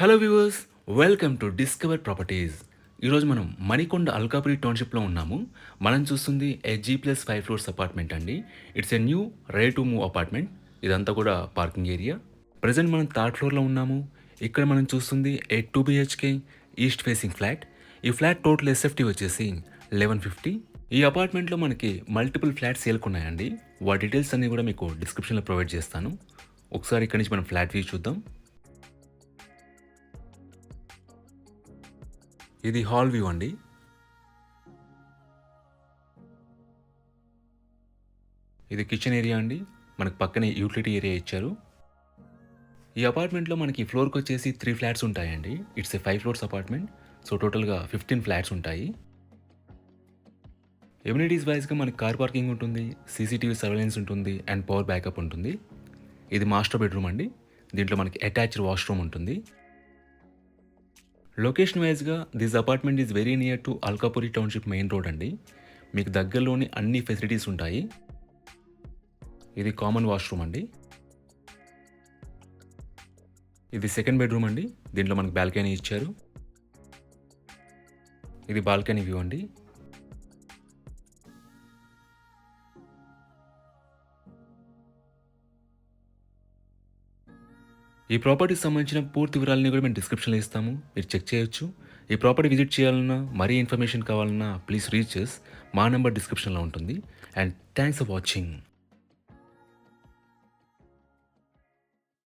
Hello viewers, welcome to discover properties. ఈరోజు మనం మణికొండ అల్కాపురి టౌన్షిప్లో ఉన్నాము. మనం చూస్తుంది G+5 ఫ్లోర్స్ అపార్ట్మెంట్ అండి. It's a new ready to move apartment. ఇదంతా కూడా పార్కింగ్ ఏరియా. ప్రజెంట్ మనం థర్డ్ ఫ్లోర్లో ఉన్నాము. ఇక్కడ మనం చూస్తుంది 2 BHK ఈస్ట్ ఫేసింగ్ ఫ్లాట్. ఈ ఫ్లాట్ టోటల్ ఎస్ఎఫ్టీ వచ్చేసి 1150. ఈ అపార్ట్మెంట్లో మనకి మల్టిపుల్ ఫ్లాట్స్ సేల్కి ఉన్నాయండి. వాటి డీటెయిల్స్ అన్నీ కూడా మీకు డిస్క్రిప్షన్లో ప్రొవైడ్ చేస్తాను. ఒకసారి ఇక్కడి నుంచి మనం ఫ్లాట్ వ్యూ చూద్దాం. ఇది హాల్ వ్యూ అండి. ఇది కిచెన్ ఏరియా అండి. మనకు పక్కనే యూటిలిటీ ఏరియా ఇచ్చారు. ఈ అపార్ట్మెంట్లో మనకి ఫ్లోర్కి వచ్చేసి 3 ఫ్లాట్స్ ఉంటాయండి. It's a 5 floors apartment. So టోటల్గా 15 ఫ్లాట్స్ ఉంటాయి. ఎమ్యూనిటీస్ వైజ్గా మనకి కార్ పార్కింగ్ ఉంటుంది, సీసీటీవీ సర్వేలెన్స్ ఉంటుంది అండ్ పవర్ బ్యాకప్ ఉంటుంది. ఇది మాస్టర్ బెడ్రూమ్ అండి. దీంట్లో మనకి అటాచ్డ్ వాష్రూమ్ ఉంటుంది. లొకేషన్ వైజ్గా this apartment is very near to Alkapuri township main road అండి. మీకు దగ్గరలోని అన్ని ఫెసిలిటీస్ ఉంటాయి. ఇది కామన్ వాష్రూమ్ అండి. ఇది సెకండ్ బెడ్రూమ్ అండి. దీంట్లో మనకు బాల్కనీ ఇచ్చారు. ఇది బాల్కనీ వ్యూ అండి. ఈ ప్రాపర్టీకి సంబంధించిన పూర్తి వివరాలని కూడా మేము డిస్క్రిప్షన్లో ఇస్తాము. మీరు చెక్ చేయొచ్చు. ఈ ప్రాపర్టీ విజిట్ చేయాలన్నా, మరీ ఇన్ఫర్మేషన్ కావాలన్నా ప్లీజ్ రీచ్ us. మా నెంబర్ డిస్క్రిప్షన్లో ఉంటుంది. And thanks for watching.